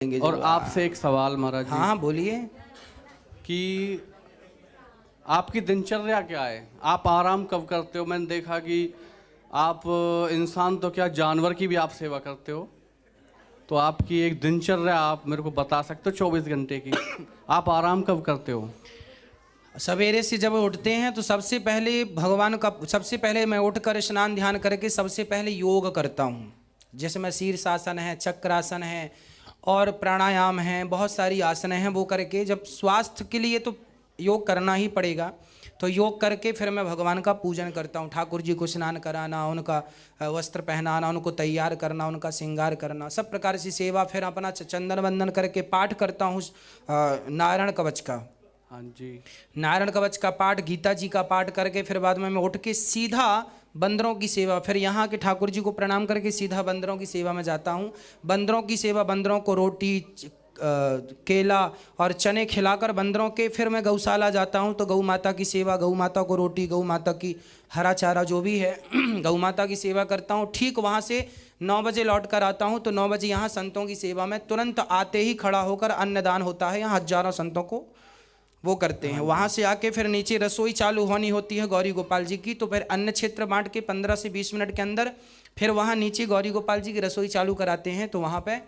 और आपसे एक सवाल महाराज जी। हाँ बोलिए। कि आपकी दिनचर्या क्या है? आप आराम कब करते हो? मैंने देखा कि आप इंसान तो क्या जानवर की भी आप सेवा करते हो, तो आपकी एक दिनचर्या आप मेरे को बता सकते हो 24 घंटे की? आप आराम कब करते हो? सवेरे से जब उठते हैं तो सबसे पहले भगवान का, सबसे पहले मैं उठकर स्नान ध्यान करके सबसे पहले योग करता हूँ। जैसे मैं शीर्षासन है, चक्रासन है और प्राणायाम है, बहुत सारी आसन हैं, वो करके जब स्वास्थ्य के लिए तो योग करना ही पड़ेगा, तो योग करके फिर मैं भगवान का पूजन करता हूँ। ठाकुर जी को स्नान कराना, उनका वस्त्र पहनाना, उनको तैयार करना, उनका श्रृंगार करना, सब प्रकार से सेवा। फिर अपना चंदन वंदन करके पाठ करता हूँ नारायण कवच का। हाँ जी। नारायण कवच का पाठ, गीता जी का पाठ करके फिर बाद में मैं उठ के सीधा बंदरों की सेवा, फिर यहाँ के ठाकुर जी को प्रणाम करके सीधा बंदरों की सेवा में जाता हूँ। बंदरों की सेवा, बंदरों को रोटी केला और चने खिलाकर बंदरों के, फिर मैं गौशाला जाता हूँ तो गौ माता की सेवा, गौ माता को रोटी, गौ माता की हरा चारा जो भी है गौ माता की सेवा करता हूँ। ठीक वहाँ से 9 बजे लौट कर आता हूँ तो 9 बजे यहाँ संतों की सेवा में तुरंत आते ही खड़ा होकर अन्नदान होता है। यहाँ हजारों संतों को वो करते हैं। वहाँ से आके फिर नीचे रसोई चालू होनी होती है गौरी गोपाल जी की, तो फिर अन्न क्षेत्र बांट के 15 से 20 मिनट के अंदर फिर वहाँ नीचे गौरी गोपाल जी की रसोई चालू कराते हैं। तो वहाँ पे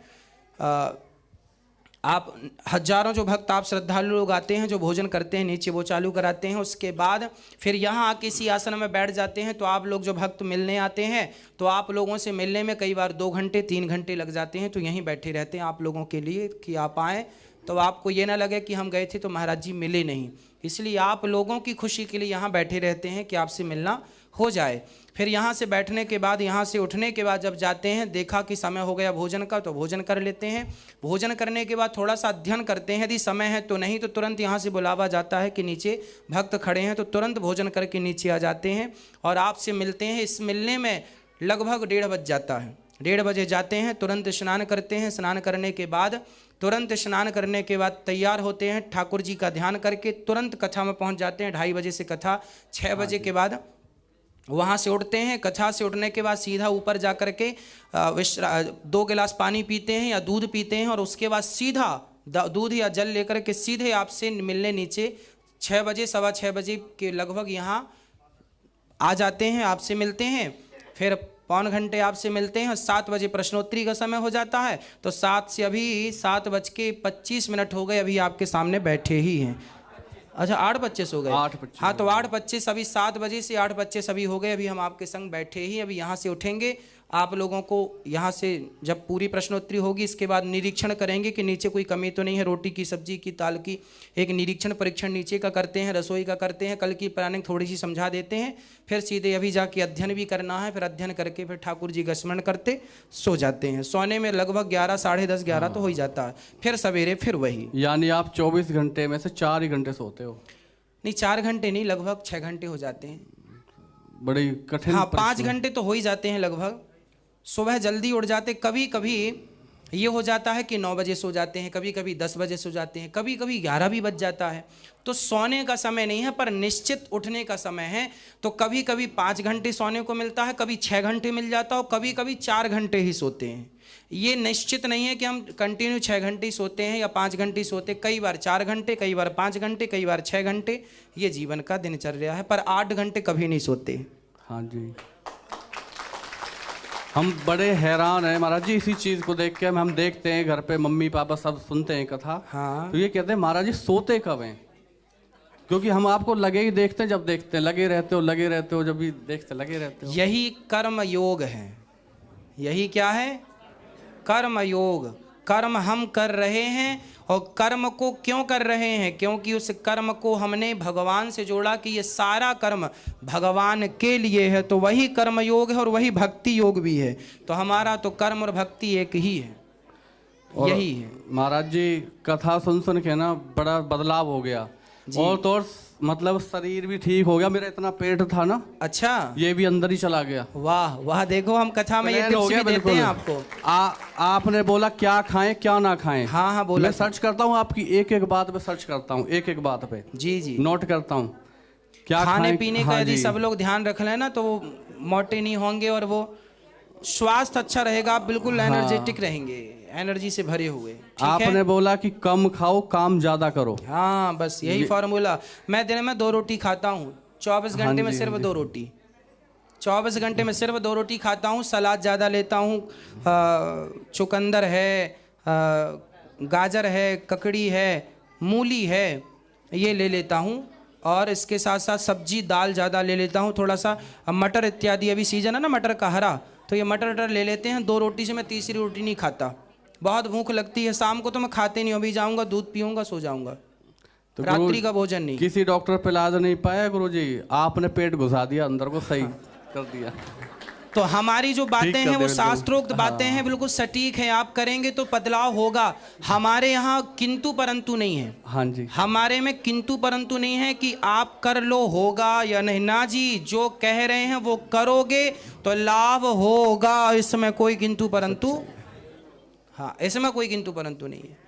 आप हजारों जो भक्त, आप श्रद्धालु लोग आते हैं जो भोजन करते हैं नीचे, वो चालू कराते हैं। उसके बाद फिर यहाँ आके इसी आसन में बैठ जाते हैं। तो आप लोग जो भक्त मिलने आते हैं तो आप लोगों से मिलने में कई बार 2 घंटे 3 घंटे लग जाते हैं, तो यहीं बैठे रहते हैं आप लोगों के लिए कि आप आएँ, तो आपको ये ना लगे कि हम गए थे तो महाराज जी मिले नहीं। इसलिए आप लोगों की खुशी के लिए यहाँ बैठे रहते हैं कि आपसे मिलना हो जाए। फिर यहाँ से बैठने के बाद, यहाँ से उठने के बाद जब जाते हैं, देखा कि समय हो गया भोजन का, तो भोजन कर लेते हैं। भोजन करने के बाद थोड़ा सा अध्ययन करते हैं, यदि समय है तो, नहीं तो तुरंत यहाँ से बुलावा जाता है कि नीचे भक्त खड़े हैं, तो तुरंत भोजन करके नीचे आ जाते हैं और आपसे मिलते हैं। इस मिलने में लगभग 1:30 बज जाता है। 1:30 बजे जाते हैं, तुरंत स्नान करते हैं। स्नान करने के बाद, तुरंत स्नान करने के बाद तैयार होते हैं, ठाकुर जी का ध्यान करके तुरंत कथा में पहुंच जाते हैं। 2:30 बजे से कथा, 6 बजे के बाद वहाँ से उठते हैं। कथा से उठने के बाद सीधा ऊपर जा कर के 2 गिलास पानी पीते हैं या दूध पीते हैं, और उसके बाद सीधा दूध या जल लेकर के सीधे आपसे मिलने नीचे 6 बजे 6:15 बजे के लगभग यहाँ आ जाते हैं, आपसे मिलते हैं। फिर 1 घंटे आपसे मिलते हैं। 7 बजे प्रश्नोत्तरी का समय हो जाता है, तो 7 से अभी 7:25 हो गए, अभी आपके सामने बैठे ही हैं। अच्छा 8:25 हो गए। 8:25। हाँ तो 8:25, अभी 7 बजे से 8:25 अभी हो गए, अभी हम आपके संग बैठे ही। अभी यहाँ से उठेंगे, आप लोगों को यहाँ से जब पूरी प्रश्नोत्तरी होगी इसके बाद निरीक्षण करेंगे कि नीचे कोई कमी तो नहीं है, रोटी की, सब्जी की, दाल की, एक निरीक्षण परीक्षण नीचे का करते हैं, रसोई का करते हैं, कल की प्लानिंग थोड़ी सी समझा देते हैं। फिर सीधे अभी जाके अध्ययन भी करना है, फिर अध्ययन करके फिर ठाकुर जी का स्मरण करते सो जाते हैं। सोने में लगभग 11, 10:30, 11 तो हो ही जाता है। फिर सवेरे फिर वही। यानी आप 24 घंटे में से 4 ही घंटे सोते हो? नहीं 4 घंटे नहीं, लगभग 6 घंटे हो जाते हैं। बड़ी कठिन। हाँ 5 घंटे तो हो ही जाते हैं लगभग। सुबह जल्दी उठ जाते, कभी कभी ये हो जाता है कि 9 बजे सो जाते हैं, कभी कभी 10 बजे सो जाते हैं, कभी कभी 11 भी बज जाता है। तो सोने का समय नहीं है, पर निश्चित उठने का समय है। तो कभी कभी 5 घंटे सोने को मिलता है, कभी 6 घंटे मिल जाता है, और कभी कभी 4 घंटे ही सोते हैं। ये निश्चित नहीं है कि हम कंटिन्यू 6 घंटे सोते हैं या 5 घंटे सोते, कई बार 4 घंटे, कई बार 5 घंटे, कई बार 6 घंटे, ये जीवन का दिनचर्या है, पर 8 घंटे कभी नहीं सोते। हाँ जी। हम बड़े हैरान हैं महाराज जी इसी चीज़ को देख के। हम देखते हैं घर पे, मम्मी पापा सब सुनते हैं कथा। हाँ। तो ये कहते हैं महाराज जी सोते कब हैं? क्योंकि हम आपको लगे ही देखते हैं, जब देखते हैं लगे रहते हो, लगे रहते हो, जब भी देखते लगे रहते हो। यही कर्म योग है। यही क्या है? कर्म योग। कर्म हम कर रहे हैं, और कर्म को क्यों कर रहे हैं? क्योंकि उस कर्म को हमने भगवान से जोड़ा कि ये सारा कर्म भगवान के लिए है, तो वही कर्म योग है और वही भक्ति योग भी है। तो हमारा तो कर्म और भक्ति एक ही है, यही है। महाराज जी कथा सुन सुन के ना बड़ा बदलाव हो गया, और तो और मतलब शरीर भी ठीक हो गया। मेरा इतना पेट था ना, अच्छा, ये भी अंदर ही चला गया। वाह वाह, देखो हम कथा में ये टिप्स भी देते हैं आपको। आपने बोला क्या खाएं क्या ना खाएं। हाँ हाँ बोला। मैं सर्च करता हूँ आपकी एक एक बात पे, सर्च करता हूँ एक एक बात पे। जी जी, नोट करता हूँ क्या खाने पीने का। यदि सब लोग ध्यान रख लें ना तो वो मोटे नहीं होंगे और वो स्वास्थ्य अच्छा रहेगा, आप बिल्कुल एनर्जेटिक रहेंगे। एनर्जी से भरे हुए। ठीक है, आपने बोला कि कम खाओ काम ज्यादा करो। हाँ बस यही फॉर्मूला। मैं दिन में 2 रोटी खाता हूँ, 24 हाँ घंटे में जी, सिर्फ हाँ जी। 2 रोटी, 24 घंटे में सिर्फ 2 रोटी खाता हूँ। सलाद ज़्यादा लेता हूँ, चुकंदर है, गाजर है, ककड़ी है, मूली है, ये ले लेता हूँ। और इसके साथ साथ सब्जी दाल ज़्यादा ले लेता हूँ, थोड़ा सा मटर इत्यादि, अभी सीजन है ना मटर का हरा, तो ये मटर वटर ले लेते हैं। 2 रोटी से मैं तीसरी रोटी नहीं खाता, बहुत भूख लगती है। शाम को तो मैं खाते नहीं हूँ, अभी जाऊँगा दूध पीऊँगा सो जाऊँगा, तो रात्रि का भोजन नहीं। किसी डॉक्टर पे इलाज नहीं पाया गुरुजी, आपने पेट घुसा दिया अंदर को, सही कर दिया। तो हमारी जो बातें कर हैं दे वो बिल्कुल। शास्त्रोक्त बातें हैं, बिल्कुल सटीक हैं। आप करेंगे तो बदलाव होगा। हमारे यहाँ किंतु परंतु नहीं है, हाँ जी, हमारे में किंतु परंतु नहीं है कि आप कर लो होगा या नहीं। ना जी, जो कह रहे हैं वो करोगे तो लाभ होगा, इसमें कोई किंतु परंतु, हाँ इसमें कोई किंतु परंतु नहीं है।